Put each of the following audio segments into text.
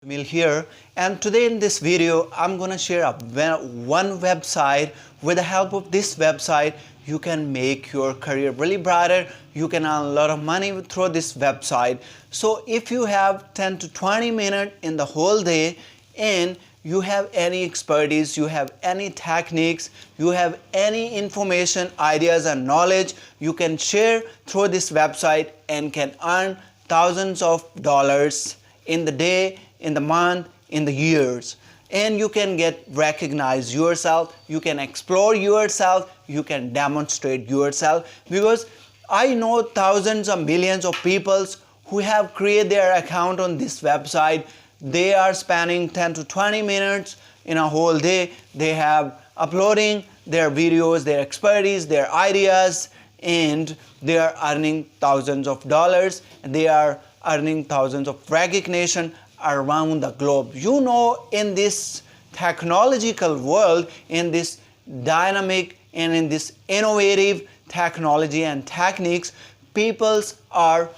Jamil here, and today in this video I'm gonna share one website. With the help of this website you can make your career really brighter. You can earn a lot of money through this website. So if you have 10 to 20 minutes in the whole day and you have any expertise, you have any techniques, you have any information, ideas and knowledge, you can share through this website and can earn thousands of dollars in the day, in the month, in the years. And you can get recognized yourself, you can explore yourself, you can demonstrate yourself, because I know thousands or millions of people who have created their account on this website. They are spending 10 to 20 minutes in a whole day. They have uploading their videos, their expertise, their ideas, and they are earning thousands of dollars. They are earning thousands of recognition around the globe. You know, in this technological world, in this dynamic and in this innovative technology and techniques, peoples are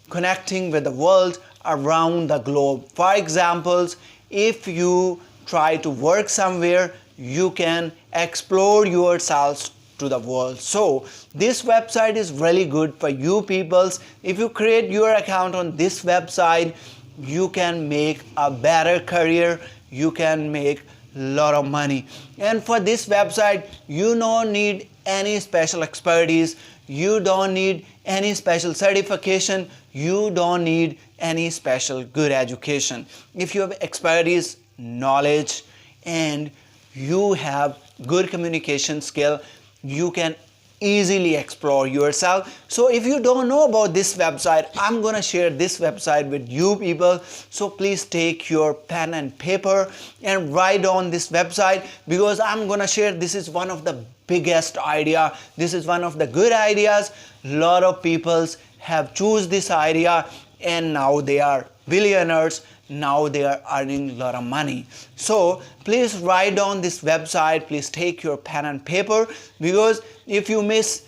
connecting with the world around the globe. For example, if you try to work somewhere, you can explore yourselves to the world. So this website is really good for you peoples. If you create your account on this website, you can make a better career, you can make a lot of money. And for this website you don't need any special expertise, you don't need any special certification, you don't need any special good education. If you have expertise, knowledge, and you have good communication skill, you can easily explore yourself. So if you don't know about this website, I'm gonna share this website with you people. So please take your pen and paper and write on this website, because I'm gonna share, this is one of the biggest idea, this is one of the good ideas. A lot of people have choose this idea and now they are billionaires, now they are earning a lot of money. So please write down this website, please take your pen and paper, because if you miss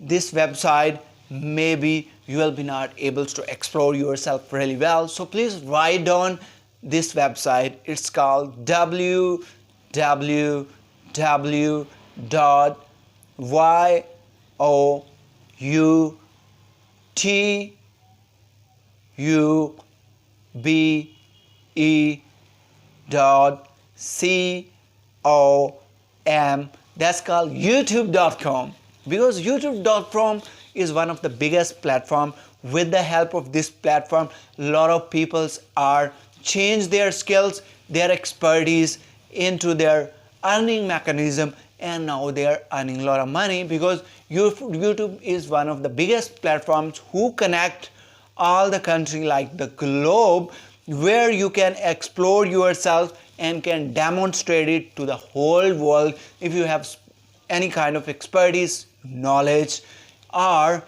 this website, maybe you will be not able to explore yourself really well. So please write down this website. It's called www.youtube.com. That's called youtube.com, because youtube.com is one of the biggest platform. With the help of this platform, a lot of people are change their skills, their expertise into their earning mechanism, and now they are earning a lot of money, because YouTube is one of the biggest platforms who connect all the country like the globe, where you can explore yourself and can demonstrate it to the whole world. If you have any kind of expertise, knowledge, or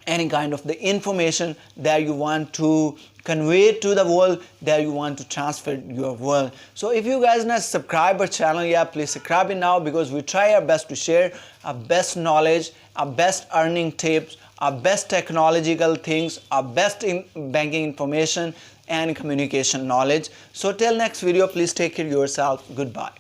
any kind of the information that you want to convey to the world, that you want to transfer your world. So if you guys not subscribe our channel yet, please subscribe it now, because we try our best to share our best knowledge, our best earning tips, our best technological things, our best banking information and communication knowledge. So till next video, please take care of yourself. Goodbye.